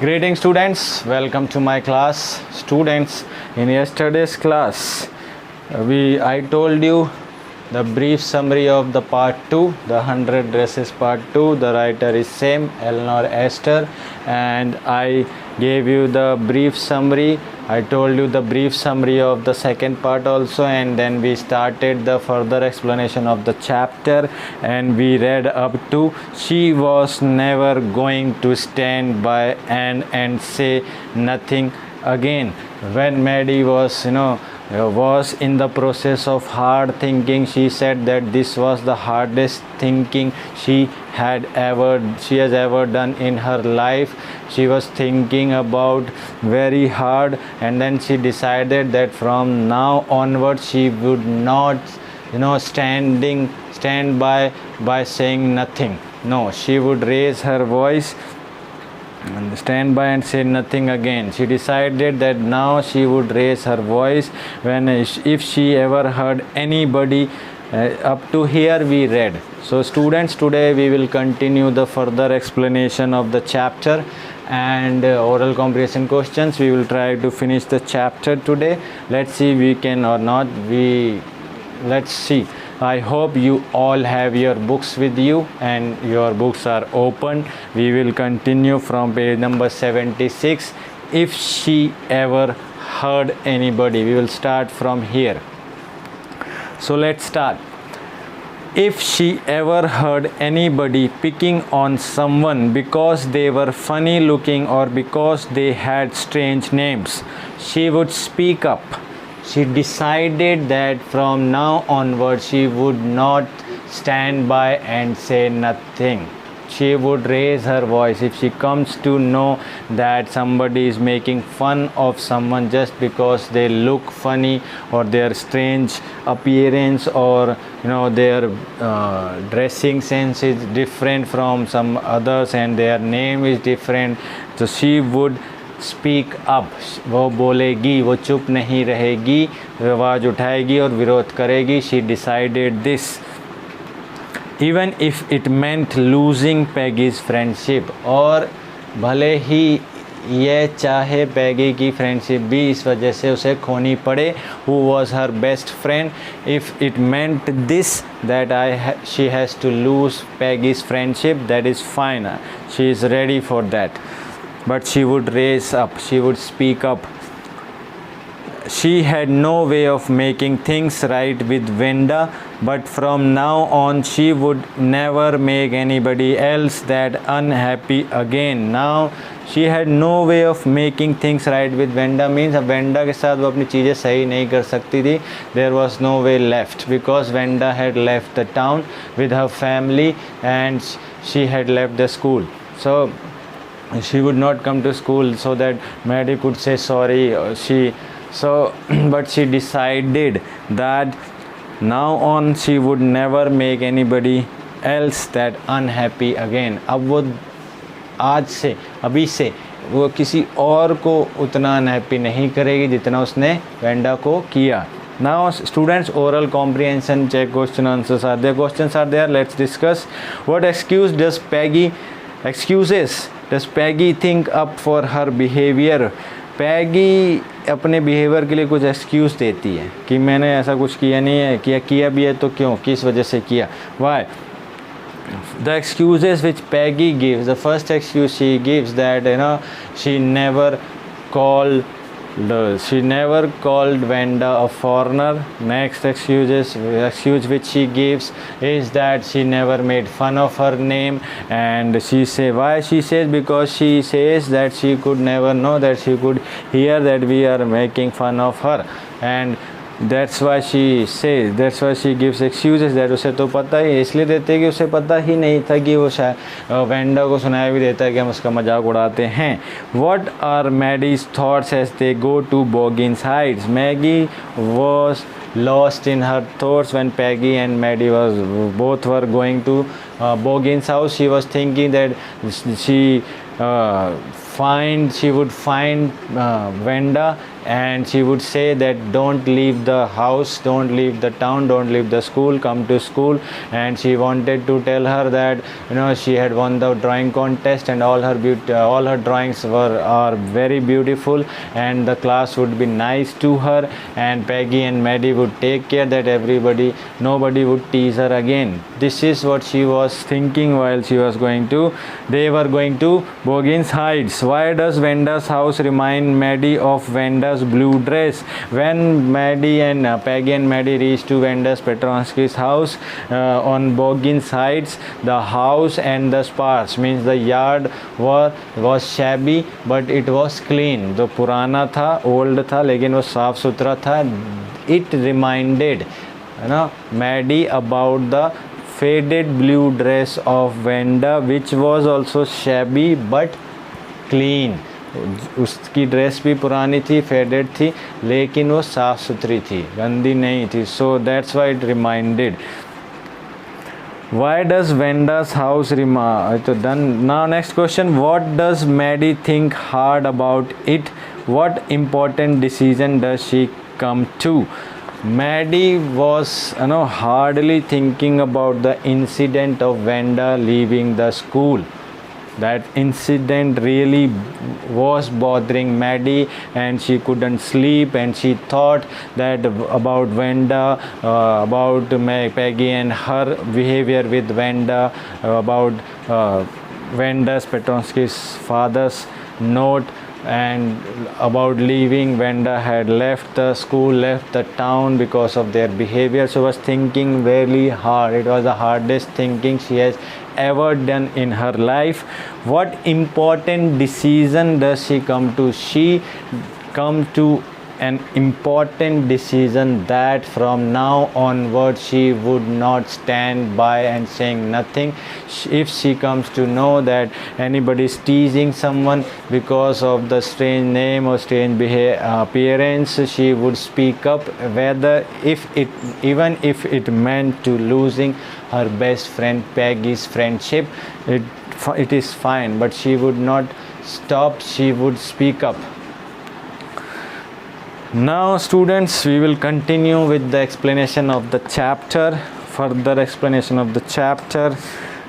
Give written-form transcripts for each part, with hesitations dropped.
Greetings students, welcome to my class. Students, in yesterday's class, I told you the brief summary of the part 2, the 100 dresses part 2. The writer is same, Eleanor Esther, and I gave you the brief summary. I told you the brief summary of the second part also, and then we started the further explanation of the chapter, and we read up to she was never going to stand by and say nothing again. When Maddie was in the process of hard thinking, she said that this was the hardest thinking she has ever done in her life. She was thinking about very hard, and then she decided that from now onwards she would not stand by saying nothing. No, she would raise her voice and stand by and say nothing again. She decided that now she would raise her voice if she ever heard anybody. Up to here we read. So students, today we will continue the further explanation of the chapter and oral comprehension questions. We will try to finish the chapter today. Let's see we can or not. Let's see. I hope you all have your books with you and your books are open. We will continue from page number 76. If she ever heard anybody, we will start from here. So let's start. If she ever heard anybody picking on someone because they were funny looking or because they had strange names, she would speak up. She decided that from now onward she would not stand by and say nothing. She would raise her voice if she comes to know that somebody is making fun of someone just because they look funny or their strange appearance or their dressing sense is different from some others and their name is different. So she would speak up. वो बोलेगी, वो चुप नहीं रहेगी, आवाज़ उठाएगी और विरोध करेगी. She decided this even if it meant losing Peggy's friendship. और भले ही ये चाहे पैगी की फ्रेंडशिप भी इस वजह से उसे खोनी पड़े. Who was her best friend. If it meant this that she has to lose Peggy's friendship, that is fine. She is ready for that. But she would raise up, she would speak up. She had no way of making things right with Venda, but from now on she would never make anybody else that unhappy again. Now she had no way of making things right with Venda means अब Venda के साथ वो अपनी चीज़ें सही नहीं कर सकती थी. There was no way left because Venda had left the town with her family and she had left the school. So she would not come to school so that Maddie could say sorry. But she decided that now on she would never make anybody else that unhappy again. अब वो अभी से वो किसी और को उतना unhappy नहीं करेगी जितना उसने वेंडा को किया. Now students, oral comprehension check question answers are there. Questions are there. Let's discuss. What excuses does Peggy think up for her behavior? Peggy अपने बिहेवियर के लिए कुछ एक्सक्यूज़ देती है कि मैंने ऐसा कुछ किया नहीं है, किया भी है तो क्यों, किस वजह से किया. Why? The excuses which Peggy gives, the first excuse she gives that she never called Venda a foreigner. Next excuse which she gives is that she never made fun of her name. And why she says, because she says that she could never know that she could hear that we are making fun of her, and that's why she gives excuses that उसे तो पता ही इसलिए देते हैं कि उसे पता ही नहीं था कि वो शायद वेंडा को सुनाया भी देता है कि हम उसका मजाक उड़ाते हैं. What are Maddie's thoughts as they go to Boggin's Heights? Maggie was lost in her thoughts when Peggy and Maddie both were going to Bogin's house, she was thinking that she she would find Venda, and she would say that don't leave the house, don't leave the town, don't leave the school, come to school. And she wanted to tell her that she had won the drawing contest, and all her drawings are very beautiful, and the class would be nice to her, and Peggy and Maddie would take care that nobody would tease her again. This is what she was thinking while they were going to Bogin's Heights. Why does Venda's house remind Maddie of Venda's blue dress? When Peggy and Maddie reached to Venda's Petronsky's house on Bogin's Heights, the house and the sparse, means the yard was shabby but it was clean. तो पुराना था, old था, लेकिन वो साफ सुथरा था. It reminded Maddie about the faded blue dress of Venda, which was also shabby but clean. उसकी ड्रेस भी पुरानी थी, फेडेड थी, लेकिन वो साफ़ सुथरी थी, गंदी नहीं थी. So that's why it reminded. Why does Venda's house done? Now next question, what does Maddie think hard about it? What important decision does she come to? Maddie was hardly thinking about the incident of Venda leaving the school. That incident really was bothering Maddie, and she couldn't sleep, and she thought that about Venda, about Peggy and her behavior with Venda, about Venda's Petronsky's father's note, and about leaving. Venda had left the school, left the town because of their behavior. So was thinking very hard. It was the hardest thinking she has ever done in her life. What important decision does she come to? She come to an important decision that from now onward she would not stand by and saying nothing. If she comes to know that anybody is teasing someone because of the strange name or strange appearance, she would speak up, even if it meant to losing her best friend Peggy's friendship. It is fine, but she would not stop. She would speak up. Now students, we will continue with the explanation of the chapter, further explanation of the chapter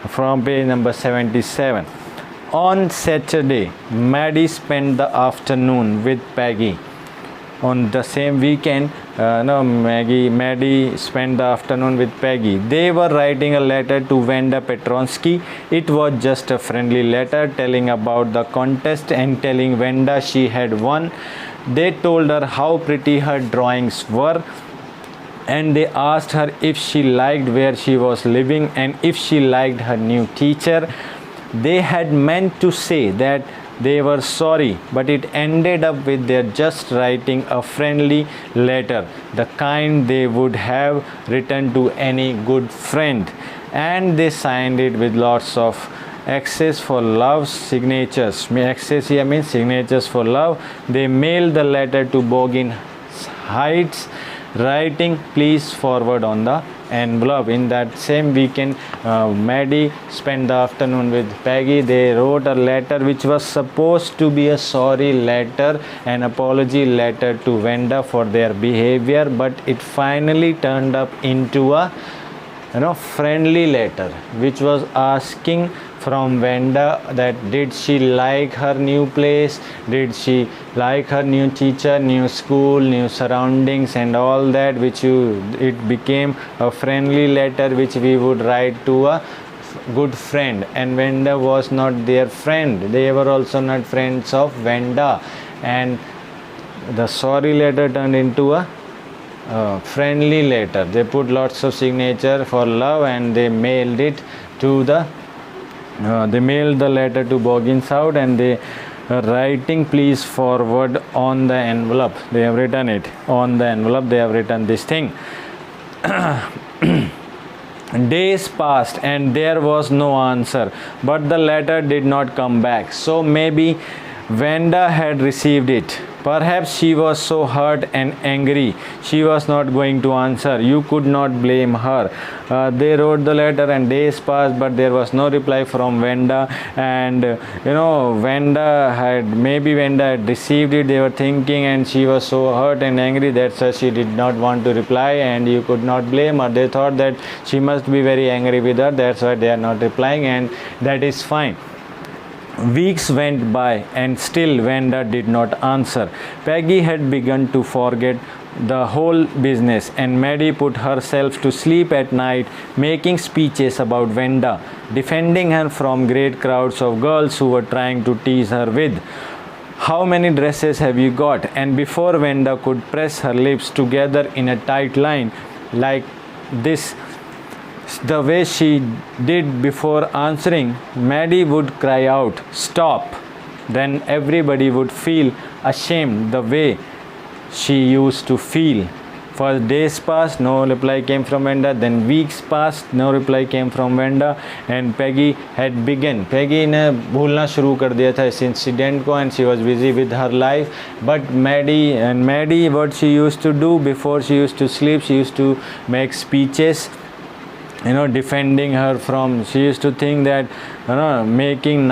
from page number 77. On Saturday, Maddie spent the afternoon with Peggy. On the same weekend, Maddie spent the afternoon with Peggy. They were writing a letter to Venda Petronsky. It was just a friendly letter telling about the contest and telling Venda she had won. They told her how pretty her drawings were, and they asked her if she liked where she was living and if she liked her new teacher. They had meant to say that they were sorry, but it ended up with their just writing a friendly letter, the kind they would have written to any good friend. And they signed it with lots of X's for love signatures. X's here means signatures for love. They mailed the letter to Bogin Heights, writing please forward on the envelope. In that same weekend, Maddie spent the afternoon with Peggy. They wrote a letter which was supposed to be a sorry letter, an apology letter to Venda for their behavior, but it finally turned up into a friendly letter which was asking from Venda that did she like her new place, did she like her new teacher, new school, new surroundings and all that, it became a friendly letter which we would write to a good friend. And Venda was not their friend, they were also not friends of Venda, and the sorry letter turned into a friendly letter. They put lots of signature for love, and they mailed it to they mailed the letter to Bogin's house, and they writing please forward on the envelope. They have written it on the envelope. They have written this thing. Days passed and there was no answer, but the letter did not come back. So maybe Venda had received it. Perhaps she was so hurt and angry she was not going to answer. You could not blame her. They wrote the letter and days passed, but there was no reply from Venda. And Venda had received it. They were thinking, and she was so hurt and angry, that's why she did not want to reply, and you could not blame her. They thought that she must be very angry with her, that's why they are not replying, and that is fine. Weeks went by and still Venda did not answer. Peggy had begun to forget the whole business, and Maddie put herself to sleep at night making speeches about Venda, defending her from great crowds of girls who were trying to tease her with, "How many dresses have you got?" And before Venda could press her lips together in a tight line like this, the way she did before answering, Maddie would cry out, "Stop!" Then everybody would feel ashamed the way she used to feel. For days passed, no reply came from Venda. Then weeks passed, no reply came from Venda. And Peggy had begun. Peggy ने भूलना शुरू कर दिया था इस incident को, and she was busy with her life. But Maddie, what she used to do before she used to sleep, she used to make speeches, defending her from, she used to think that making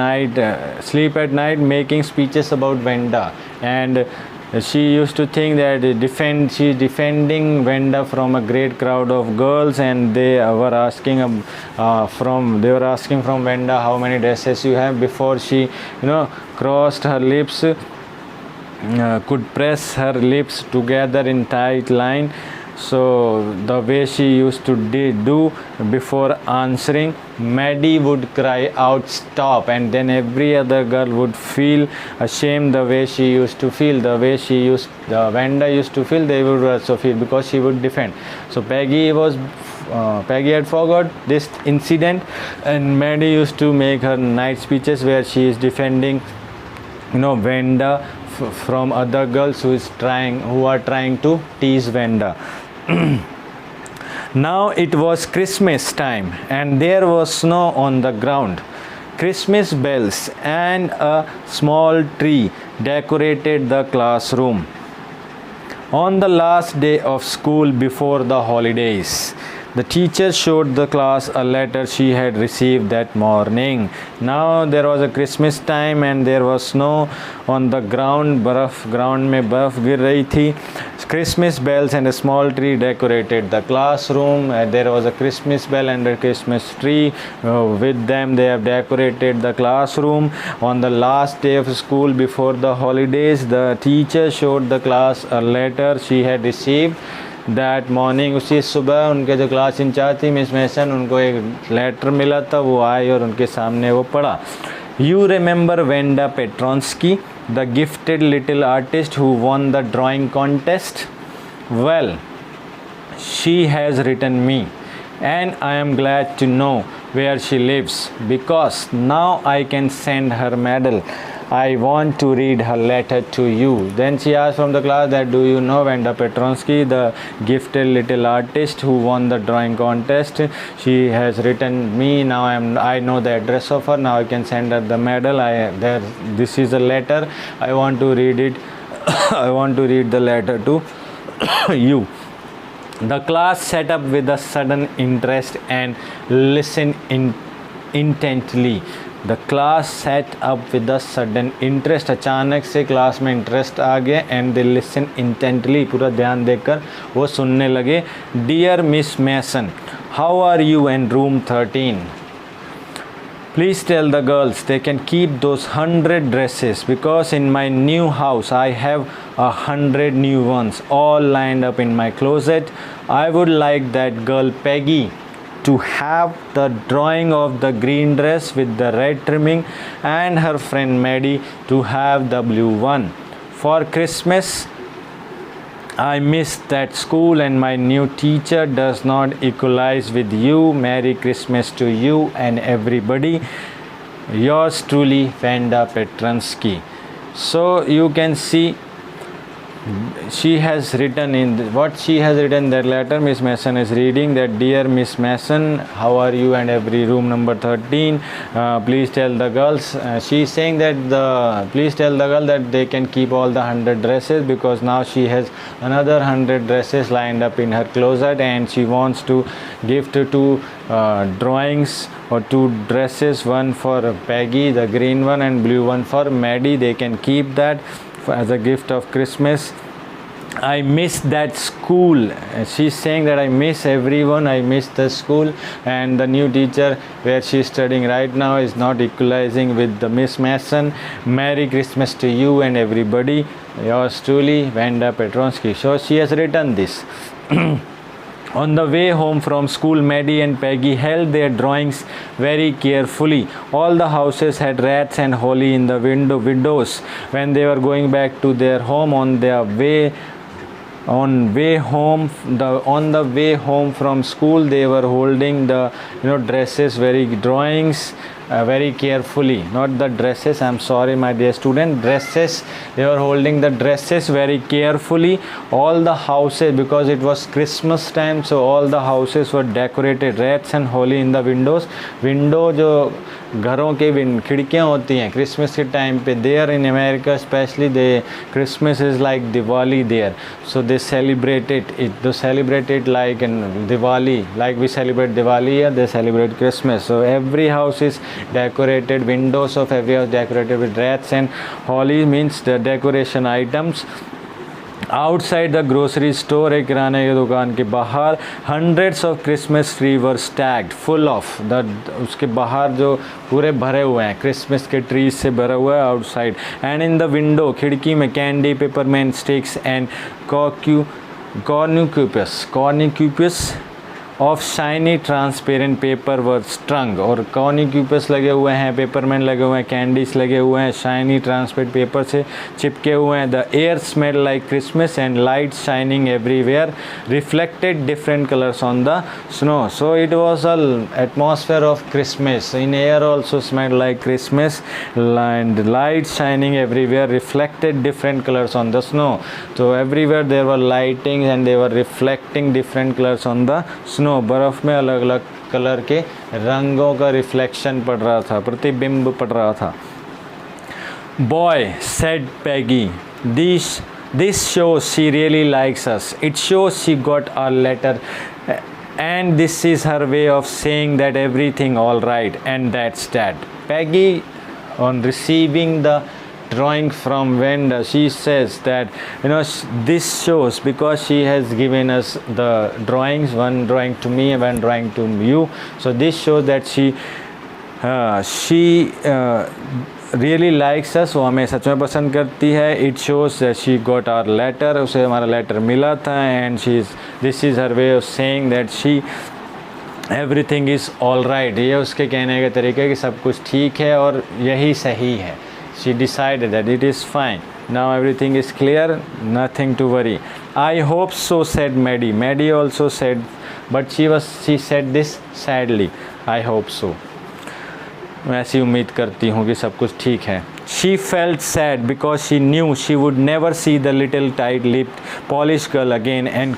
sleep at night making speeches about Venda, and she used to think that she is defending Venda from a great crowd of girls, and they were asking from Venda, "How many dresses you have?" Before she crossed her lips, could press her lips together in tight line. So the way she used to do before answering, Maddie would cry out, "Stop!" And then every other girl would feel ashamed the way she used to feel, the way Venda used to feel, they would also feel, because she would defend. So Peggy had forgot this incident, and Maddie used to make her night speeches where she is defending Venda from other girls who are trying to tease Venda. Now it was Christmas time, and there was snow on the ground. Christmas bells and a small tree decorated the classroom. On the last day of school before the holidays, the teacher showed the class a letter she had received that morning. Now there was a Christmas time and there was snow on the ground. Ground में बर्फ गिर रही थी. Christmas bells and a small tree decorated the classroom. There was a Christmas bell and a Christmas tree. With them they have decorated the classroom. On the last day of school before the holidays, the teacher showed the class a letter she had received that morning. उसी सुबह उनके जो class in charge थी miss मैसन, उनको एक letter मिला था, वो आई और उनके सामने वो पढ़ा. You remember Wanda Petronski, the gifted little artist who won the drawing contest? Well, she has written me and I am glad to know where she lives, because now I can send her medal. I want to read her letter to you. Then she asked from the class that, "Do you know Venda Petronsky, the gifted little artist who won the drawing contest? She has written me. Now I know the address of her. Now I can send her the medal. This is a letter. I want to read it. I want to read the letter to you." The class sat up with a sudden interest and listened intently. The class sat up with a sudden interest. अचानक से class में interest आ गया. and they listened intently. पूरा ध्यान देकर वो सुनने लगे. Dear Miss Mason, how are you in room 13? Please tell the girls they can keep those 100 dresses, because in my new house I have 100 new ones all lined up in my closet. I would like that girl Peggy to have the drawing of the green dress with the red trimming, and her friend Maddie to have the blue one. For Christmas I missed that school, and my new teacher does not equalize with you. Merry Christmas to you and everybody. Yours truly, Venda Petronsky. So you can see she has written what she has written that letter. Miss Mason is reading that, dear Miss Mason, how are you, and every room number 13, please tell the girls, she is saying that please tell the girl that they can keep all the 100 dresses, because now she has another 100 dresses lined up in her closet, and she wants to gift two drawings or two dresses, one for Peggy, the green one, and blue one for Maddie. They can keep that as a gift of Christmas. I miss that school. She's saying that I miss everyone, I miss the school, and the new teacher where she's studying right now is not equalizing with the Miss Mason. Merry Christmas to you and everybody. Yours truly, Vanda Petronsky. So she has written this. On the way home from school, Maddie and Peggy held their drawings very carefully. All the houses had rats and holly in the windows. When they were going back to their home on the way home from school, they were holding the dresses, drawings very carefully. Not the dresses, I'm sorry my dear student, dresses. They were holding the dresses very carefully. All the houses, because it was Christmas time, so all the houses were decorated, rats and holly in the windows. Window जो घरों के खिड़कियाँ होती हैं Christmas के time पे, there in America specially they Christmas is like Diwali there, so they celebrate it like in Diwali, like we celebrate Diwali here, they celebrate Christmas. So every house is decorated, windows of every house decorated with rats and holly, means the decoration items. Outside the grocery store, एक किराने की दुकान के बाहर, hundreds of Christmas tree were stacked full of the, उसके बाहर जो पूरे भरे हुए हैं क्रिसमस के ट्रीज से भरा हुआ है outside. And in the window, खिड़की में candy, peppermint sticks and cornucopia of shiny transparent paper were strung. और cornucopia लगे हुए हैं, peppermint लगे हुए हैं, candies लगे हुए हैं, shiny transparent paper से चिपके हुए हैं. The air smelled like Christmas and lights shining everywhere reflected different colors on the snow. So it was an atmosphere of Christmas. In air also smelled like Christmas, and lights shining everywhere reflected different colors on the snow. So everywhere there were lightings and they were reflecting different colors on the snow. बर्फ में अलग अलग colour के रंगों का reflection पड़ रहा था, प्रतिबिंब पड़ रहा था. Boy, said Peggy, this shows she really likes us. It shows she got our letter, and this is her way of saying that everything all right, and that's that. Peggy, on receiving the drawing from Vanda, she says that this shows, because she has given us the drawings, one drawing to me and one drawing to you, so this shows that she really likes us, वो हमें सच में पसंद करती है. It shows that she got our letter, उसे हमारा letter मिला था, and this is her way of saying that everything is all right. ये उसके कहने का तरीका है कि सब कुछ ठीक है और यही सही है. She decided that it is fine. Now everything is clear, nothing to worry. I hope so, said Maddie. Maddie also said, but she said this sadly. I hope so. मैं ऐसी उम्मीद करती हूँ कि सब कुछ ठीक है. She felt sad because she knew she would never see the little tight-lipped Polish girl again and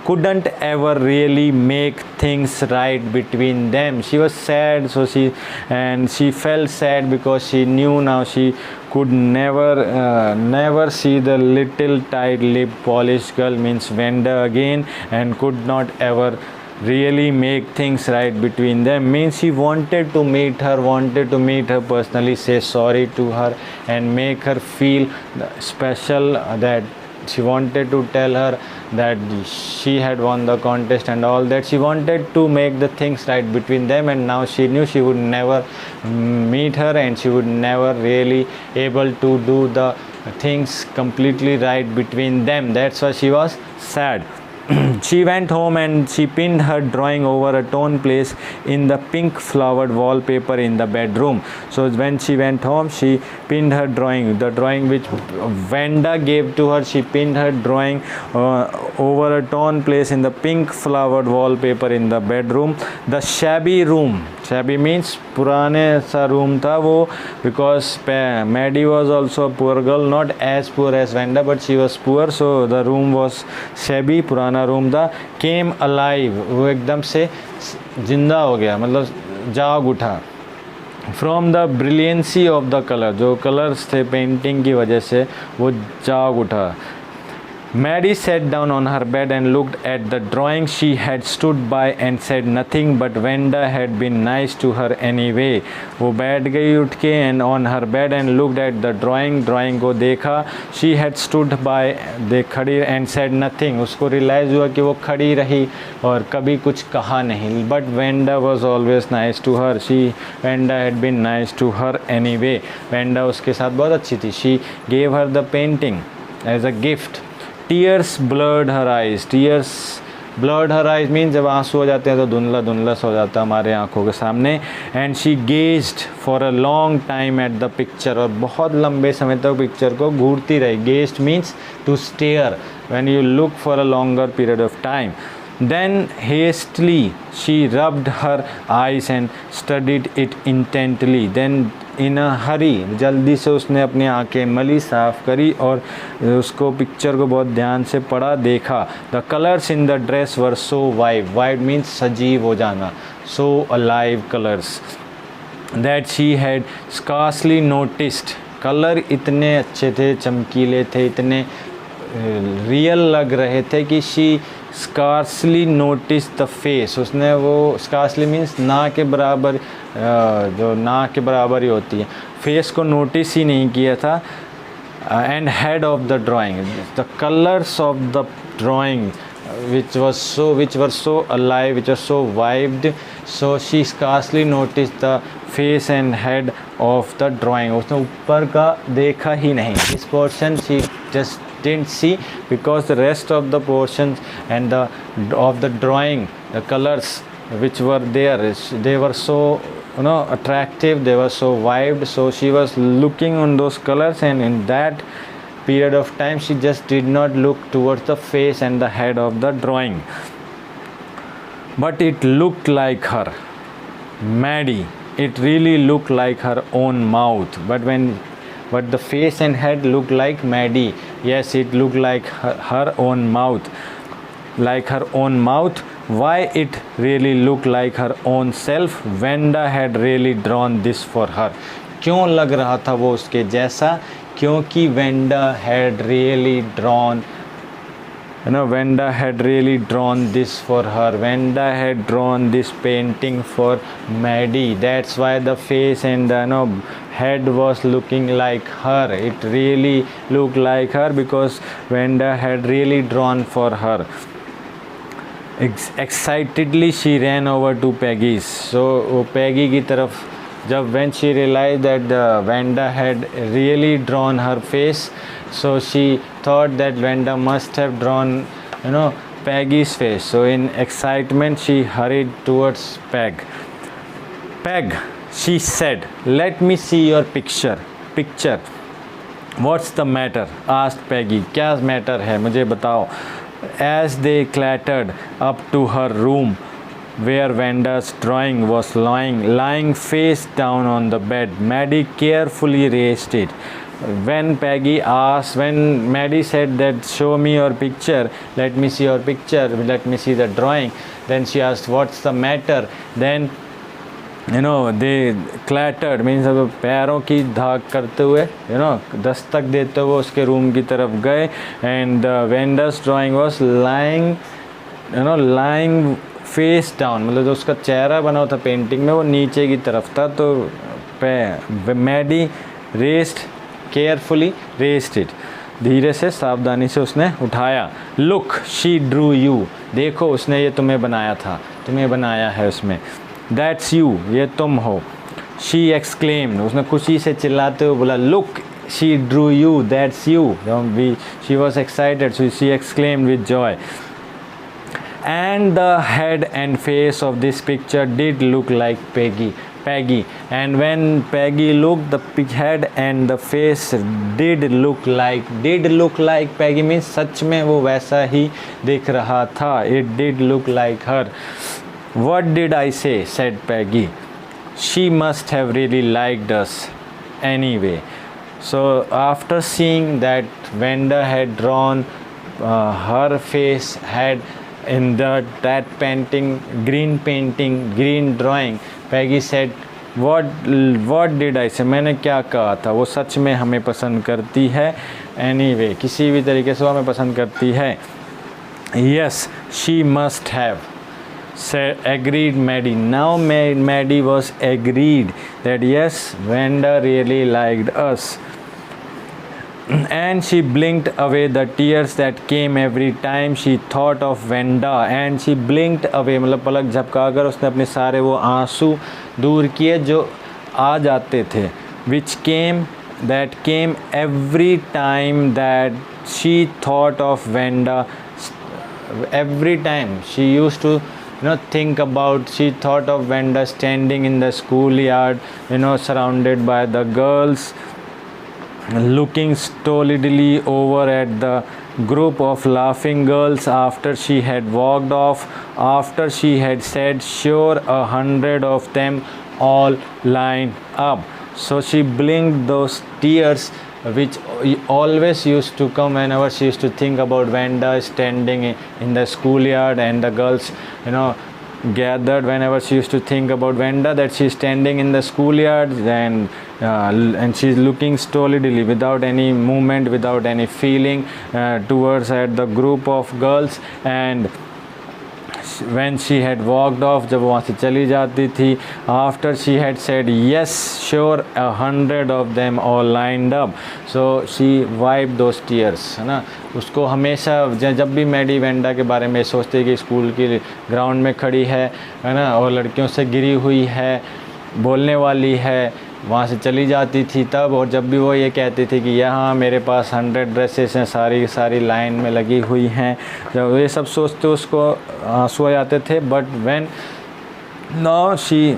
couldn't ever really make things right between them. She was sad, so she felt sad because she knew now she could never see the little tight-lipped Polish girl, means Vanda, again, and could not ever really make things right between them, means she wanted to meet her personally, say sorry to her and make her feel special, that she wanted to tell her that she had won the contest and all that. She wanted to make the things right between them, and now she knew she would never meet her and she would never really able to do the things completely right between them. That's why she was sad. She went home and she pinned her drawing over a torn place in the pink flowered wallpaper in the bedroom. So when she went home, she pinned her drawing, the drawing which Vanda gave to her. She pinned her drawing over a torn place in the pink flowered wallpaper in the bedroom. The shabby room, Shabby means पुराने सा room था वो, because Maddie was also a poor girl, not as poor as Wanda, but she was poor, so the room was shabby, पुराना room था. Came alive, वो एकदम से जिंदा हो गया, मतलब जाग उठा. From the brilliancy of the colour, जो कलर्स थे पेंटिंग की वजह से वो जाग उठा. Maddie sat down on her bed and looked at the drawing. She had stood by and said nothing, but Wanda had been nice to her anyway. वो बैठ गई उठ के and on her bed and looked at the drawing. Drawing को देखा. She had stood by, देख खड़ी and said nothing. उसको रियलाइज़ हुआ कि वो खड़ी रही और कभी कुछ कहा नहीं. But Wanda was always nice to her. Wanda had been nice to her anyway. Wanda उसके साथ बहुत अच्छी थी. She gave her the painting as a gift. Tears blurred her eyes. Tears blurred her eyes means जब आंसू हो जाते हैं तो धुंधला धुंधला हो जाता है हमारे आंखों के सामने. And she gazed for a long time at the picture. और बहुत लंबे समय तक पिक्चर को घूरती रही. Gazed means to stare when you look for a longer period of time. Then hastily she rubbed her eyes and studied it intently. Then in a hurry, जल्दी से उसने अपनी आंखें मली, साफ़ करी और उसको पिक्चर को बहुत ध्यान से पढ़ा, देखा. The colors in the dress were so vivid. Vivid means सजीव हो जाना. So alive colors that she had scarcely noticed. Colour इतने अच्छे थे, चमकीले थे, इतने रियल लग रहे थे कि she scarcely noticed the face. उसने वो scarcely means ना के बराबर, जो ना के बराबर ही होती है, फेस को नोटिस ही नहीं किया था. And head of the drawing, the colors of the drawing which were so alive, which were so vivid, so she scarcely noticed the face and head of the drawing. उसने ऊपर का देखा ही नहीं. This portion she just didn't see because the rest of the portions and of the drawing, the colors which were there, they were so attractive, they were so vivid, so she was looking on those colors, and in that period of time she just did not look towards the face and the head of the drawing. But it looked like her, Maddie, it really looked like her own mouth. But the face and head looked like Maddie. Yes, it looked like her own mouth. Like her own mouth. Why it really looked like her own self? Wanda had really drawn this for her. क्यों लग रहा था वो उसके जैसा? क्योंकि Wanda had really drawn, Wanda had really drawn this for her. Wanda had drawn this painting for Maddie. That's why the face and the head was looking like her. It really looked like her because Wanda had really drawn for her. Excitedly she ran over to Peggy's. So Peggy की तरफ, जब when she realized that Wanda had really drawn her face, so she thought that Wanda must have drawn Peggy's face. So in excitement she hurried towards Peg. Peg, she said, let me see your picture. What's the matter? asked Peggy. क्या matter है, मुझे बताओ. As they clattered up to her room, where Wanda's drawing was lying face down on the bed, Maddie carefully raised it. When Maddie said that show me your picture, let me see your picture, let me see the drawing, then she asked what's the matter. Then they clattered means पैरों की धाक करते हुए दस्तक देते हुए उसके room की तरफ गए. And Wanda's drawing was lying face down, मतलब जो उसका चेहरा बना हुआ था पेंटिंग में वो नीचे की तरफ था. तो Maddie carefully raised it, धीरे से सावधानी से उसने उठाया. Look, she drew you, देखो उसने ये तुम्हें बनाया था, तुम्हें बनाया है उसमें. That's you, ये तुम हो. She exclaimed, उसने खुशी से चिल्लाते हुए बोला. Look, she drew you, that's you. She was excited, so she exclaimed with joy. And the head and face of this picture did look like Peggy. And when Peggy looked, the head and the face did look like Peggy means सच में वो वैसा ही दिख रहा था. It did look like her. What did I say? said Peggy. she must have really liked us anyway. So after seeing that Vanda had drawn her face had in that painting, green drawing, Peggy said, what did I say? मैंने क्या कहा था? वो सच में हमें पसंद करती है anyway, किसी भी तरीके से वो हमें पसंद करती है. Yes, she must have, said, agreed Maddie. Now Maddie was agreed that yes, Vanda really liked us. And she blinked away the tears that came every time she thought of Vanda. And she blinked away, मतलब पलक झपका कर उसने अपने सारे वो आंसू दूर किए जो आ जाते थे. Which came every time that she thought of Vanda. Every time she used to think about, she thought of Vanda standing in the schoolyard, surrounded by the girls, looking stolidly over at the group of laughing girls after she had walked off, after she had said, sure, 100 of them all lined up. So she blinked those tears which always used to come whenever she used to think about Vanda standing in the schoolyard and the girls gathered. Whenever she used to think about Vanda, that she's standing in the schoolyard and she's looking stolidly without any movement, without any feeling towards at the group of girls. And when she had walked off, जब वहाँ से चली जाती थी, after she had said yes, sure, 100 of them all lined up, so she wiped those tears, है ना. उसको हमेशा जब भी मैडी वेंडा के बारे में सोचती कि स्कूल की ग्राउंड में खड़ी है ना, और लड़कियों से घिरी हुई है, बोलने वाली है, वहाँ से चली जाती थी तब. और जब भी वो ये कहती थी कि यहाँ मेरे पास 100 ड्रेसेस हैं, सारी लाइन में लगी हुई हैं, जब ये सब सोचते उसको आंसू आ जाते थे. But when now she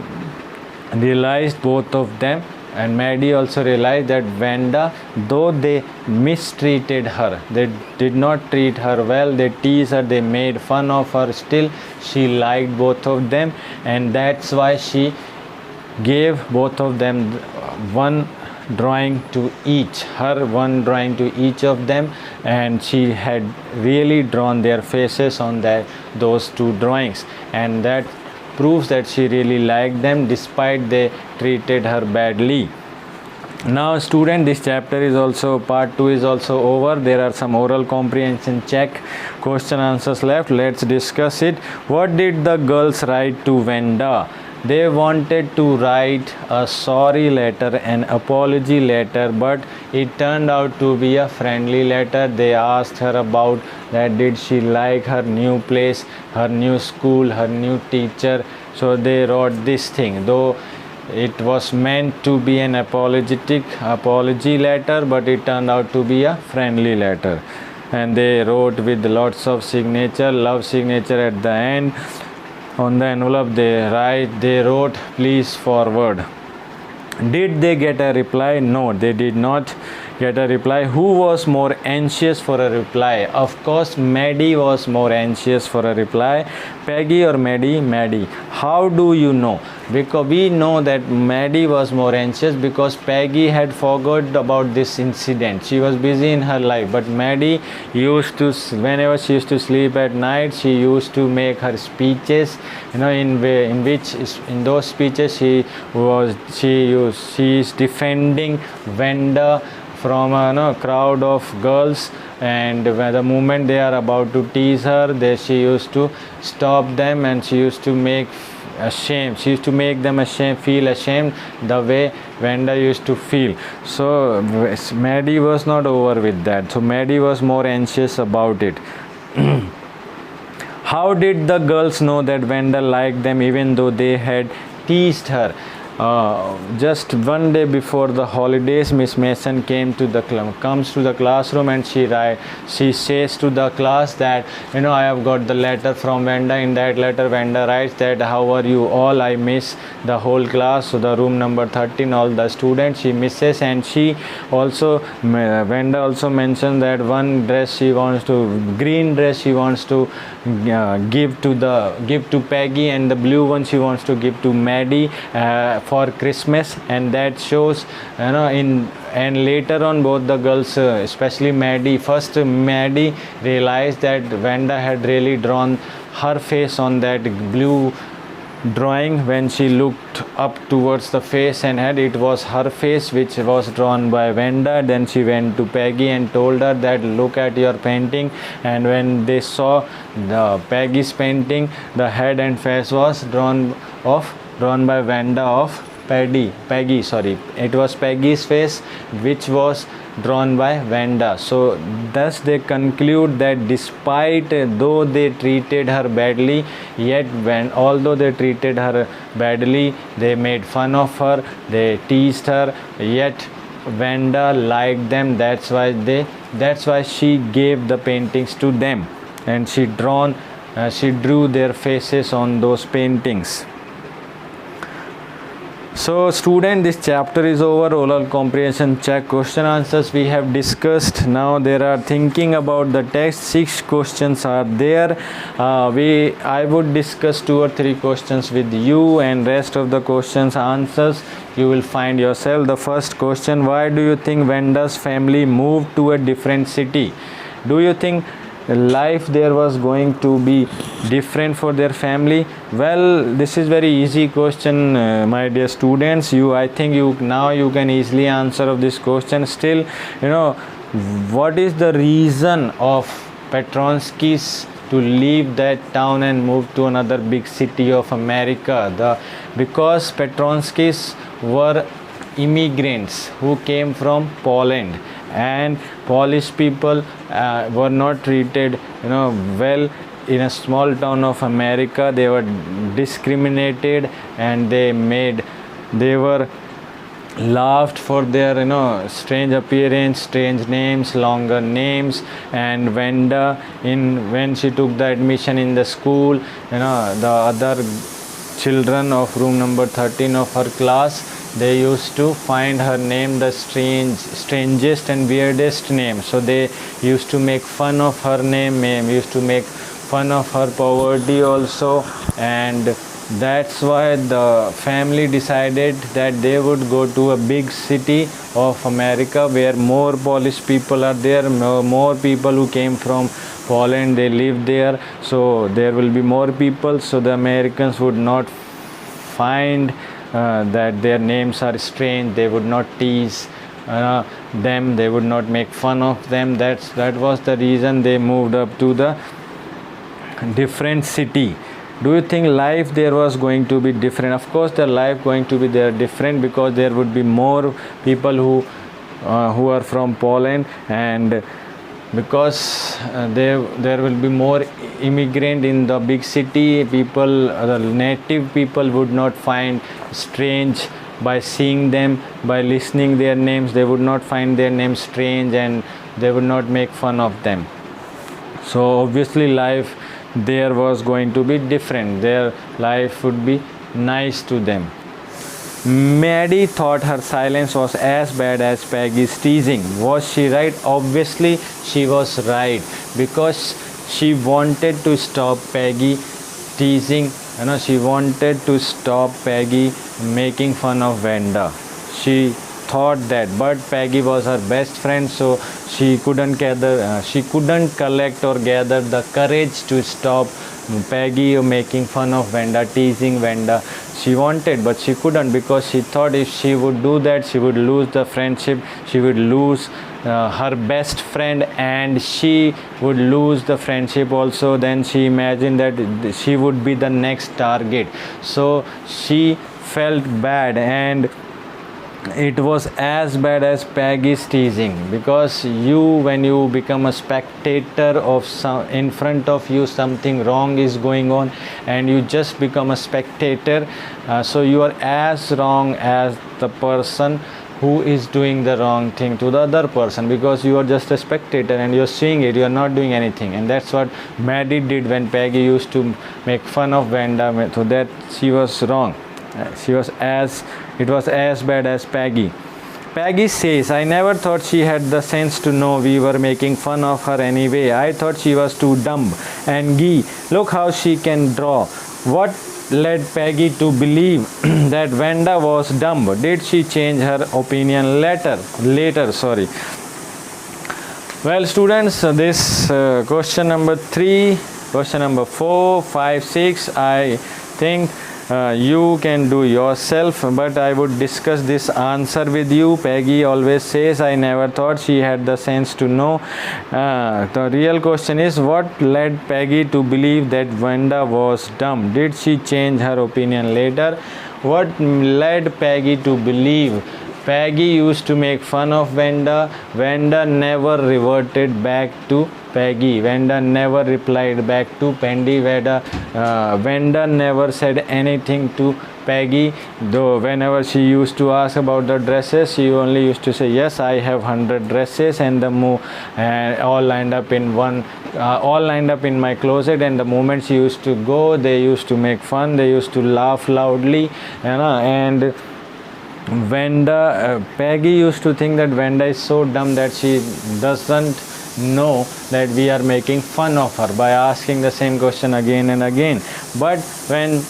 realized, both of them, and Maddie also realized that Vanda, though they mistreated her, they did not treat her well, they teased her, they made fun of her, still she liked both of them. And that's why she gave both of them one drawing to each, one drawing to each of them, and she had really drawn their faces on those two drawings, and that proves that she really liked them despite they treated her badly. Now student, this chapter is also, part 2 is also over. There are some oral comprehension check question answers left. Let's discuss it. What did the girls write to Vanda? They wanted to write a sorry letter, an apology letter, but it turned out to be a friendly letter. They asked her about that, did she like her new place, her new school, her new teacher. So they wrote this thing, though it was meant to be an apology letter, but it turned out to be a friendly letter. And they wrote with lots of signature, love signature at the end. On the envelope they wrote, please forward. Did they get a reply? No, they did not get a reply. Who was more anxious for a reply? Of course, Maddie was more anxious for a reply. Peggy or Maddie? Maddie. How do you know? Because we know that Maddie was more anxious because Peggy had forgot about this incident. She was busy in her life, but Maddie used to, whenever she used to sleep at night, she used to make her speeches, in which in those speeches she is defending Vanda from a crowd of girls, and when the moment they are about to tease her, she used to stop them, and she used to make them feel ashamed the way Vanda used to feel. So Maddie was not over with that, so Maddie was more anxious about it. How did the girls know that Vanda liked them even though they had teased her? Just one day before the holidays, Miss Mason comes to the classroom, and she says to the class that, I have got the letter from Vanda. In that letter, Vanda writes that, how are you all? I miss the whole class. So the room number 13, all the students she misses, and Vanda also mentioned that one dress green dress she wants to give to Peggy, and the blue one she wants to give to Maddie for Christmas, and that shows, in and later on both the girls, especially Maddie, first Maddie realized that Vanda had really drawn her face on that blue drawing. When she looked up towards the face and had, it was her face which was drawn by Vanda. Then she went to Peggy and told her that look at your painting, and when they saw the Peggy's painting, the head and face was drawn by Vanda of Peggy, sorry, it was Peggy's face which was drawn by Vanda. So thus they conclude that despite though they treated her badly, yet although they treated her badly, they made fun of her, they teased her, yet Vanda liked them. That's why she gave the paintings to them, and she drew their faces on those paintings. So student, this chapter is over. Oral comprehension check, question answers we have discussed. Now there are thinking about the text. 6 questions are there. I would discuss 2 or 3 questions with you, and rest of the questions answers you will find yourself. The first question: why do you think Vanda's family moved to a different city? Do you think life there was going to be different for their family? Well, this is very easy question, my dear students. I think you can easily answer of this question. Still, what is the reason of Petronskis to leave that town and move to another big city of America? Because Petronskis were immigrants who came from Poland, and Polish people were not treated well in a small town of America. They were discriminated, and they were laughed for their strange appearance, strange names, longer names. And Vanda, when she took the admission in the school, the other children of room number 13 of her class, they used to find her name the strangest and weirdest name. So they used to make fun of her name, used to make fun of her poverty also. And that's why the family decided that they would go to a big city of America where more Polish people are there, more people who came from Poland, they live there. So there will be more people, so the Americans would not find that their names are strange. They would not tease them, they would not make fun of them. That was the reason they moved up to the different city. Do you think life there was going to be different? Of course the life going to be there different, because there would be more people who are from Poland, and because there will be more immigrant in the big city. People, the native people, would not find strange by seeing them, by listening their names. They would not find their names strange, and they would not make fun of them. So obviously life there was going to be different. Their life would be nice to them. Maddie thought her silence was as bad as Peggy's teasing. Was she right? Obviously she was right, because she wanted to stop Peggy teasing. She wanted to stop Peggy making fun of Vanda. She thought that, but Peggy was her best friend, so she couldn't collect or gather the courage to stop Peggy making fun of Vanda, teasing Vanda. She wanted, but she couldn't, because she thought if she would do that, she would lose the friendship, she would lose her best friend, and she would lose the friendship also. Then she imagined that she would be the next target. So she felt bad, and it was as bad as Peggy's teasing, because when you become a spectator of in front of you something wrong is going on, and you just become a spectator, so you are as wrong as the person who is doing the wrong thing to the other person, because you are just a spectator and you're seeing it, you are not doing anything. And that's what Maddie did when Peggy used to make fun of Vanda. So that she was wrong. It was as bad as Peggy. Peggy says, I never thought she had the sense to know we were making fun of her anyway. I thought she was too dumb. And Guy, look how she can draw. What led Peggy to believe that Wanda was dumb? Did she change her opinion later, sorry. Well, students, this question number 3, question number 4, 5, 6, I think you can do yourself, but I would discuss this answer with you. Peggy always says, I never thought she had the sense to know. The real question is, what led Peggy to believe that Wanda was dumb? Did she change her opinion later? What led Peggy to believe? Peggy used to make fun of Wanda. Wanda never reverted back to Peggy. Wanda never replied back to Pendy. Wanda never said anything to Peggy, though whenever she used to ask about the dresses, she only used to say, yes, I have 100 dresses, and all lined up in my closet. And the moment she used to go, they used to make fun, they used to laugh loudly, and Peggy used to think that Wanda is so dumb that she doesn't know that we are making fun of her by asking the same question again and again. But when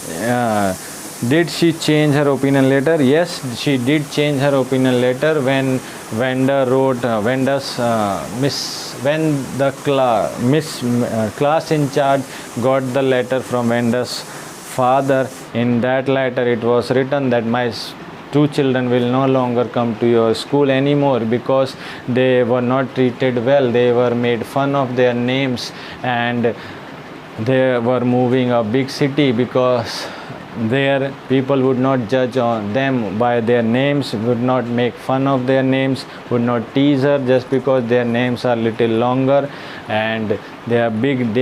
did she change her opinion later? Yes, she did change her opinion later when Wanda wrote class in charge got the letter from Wanda's father. In that letter, it was written that my 2 children will no longer come to your school anymore because they were not treated well. They were made fun of their names, and they were moving a big city because their people would not judge on them by their names, would not make fun of their names, would not tease her just because their names are little longer and they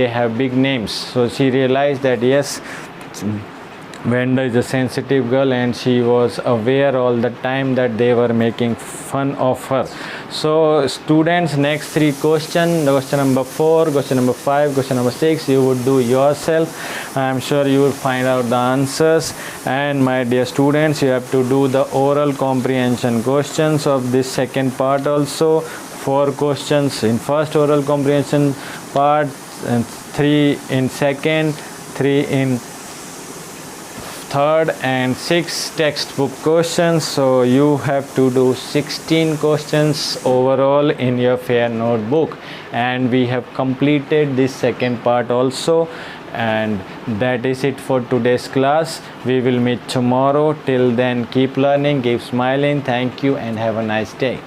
have big names. So she realized that yes, Wanda is a sensitive girl, and she was aware all the time that they were making fun of her. So students, next 3 questions, question number 4, question number 5, question number 6, you would do yourself. I am sure you will find out the answers. And my dear students, you have to do the oral comprehension questions of this second part also. 4 questions in first oral comprehension part, and 3 in second, 3 in third, and 6 textbook questions. So you have to do 16 questions overall in your fair notebook, and we have completed this second part also. And that is it for today's class. We will meet tomorrow. Till then, keep learning, keep smiling. Thank you and have a nice day.